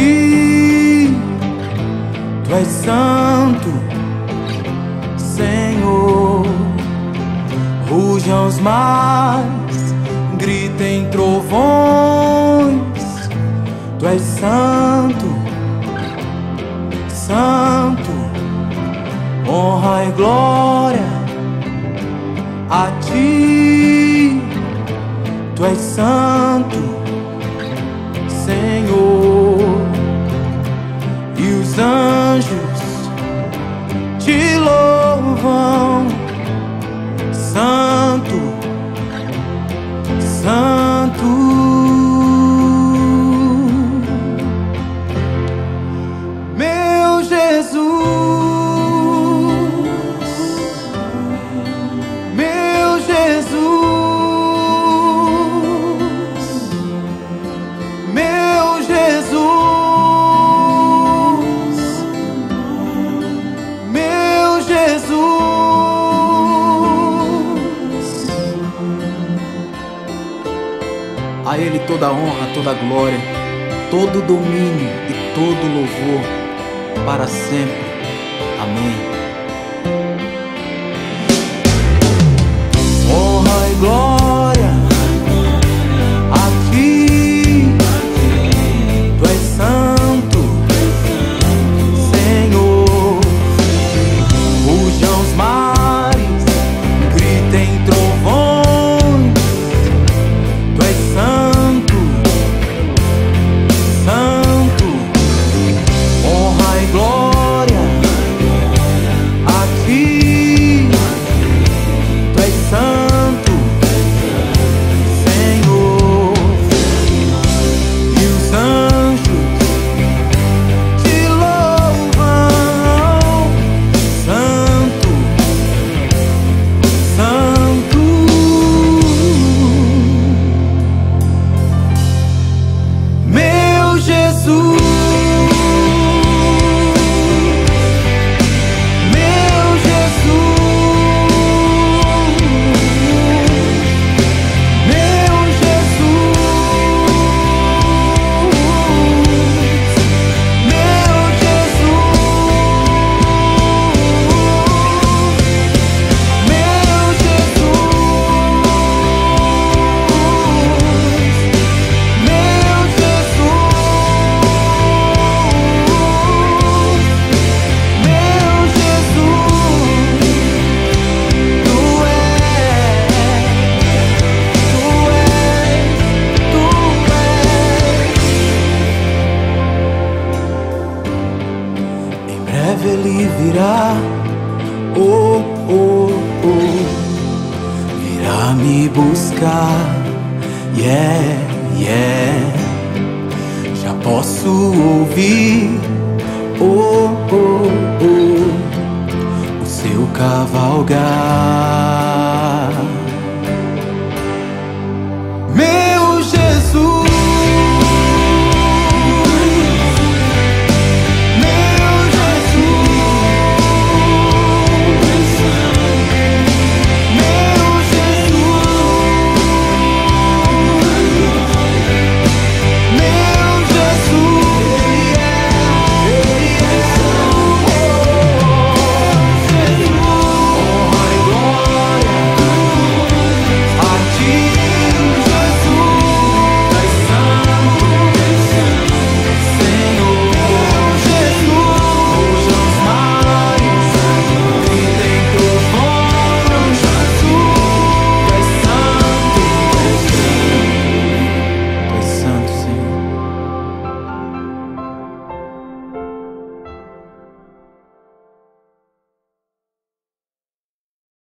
ti. Tu és santo, Senhor. Rujam os mares, gritem trovões. Tu és santo, santo. Honra e glória a ti. Tu és santo, Senhor. E os anjos te louvam. Santo, santo. Meu Jesus, meu Jesus, meu Jesus, meu Jesus. A Ele toda a honra, toda a glória, todo o domínio e todo o louvor para sempre. Amém. Honra e glória a ti. Tu és santo, Senhor. Rujam os mares, gritem trovões. Tu és santo, santo. Honra e glória a ti. Tu és santo, Senhor. E os anjos te louvam. Santo, santo. Meu Jesus, meu Jesus, meu Jesus, meu Jesus, meu Jesus, meu Em breve Ele virá, oh, oh, oh, virá me buscar, yeah, yeah. Já posso ouvir, oh, oh, oh, o seu cavalgar.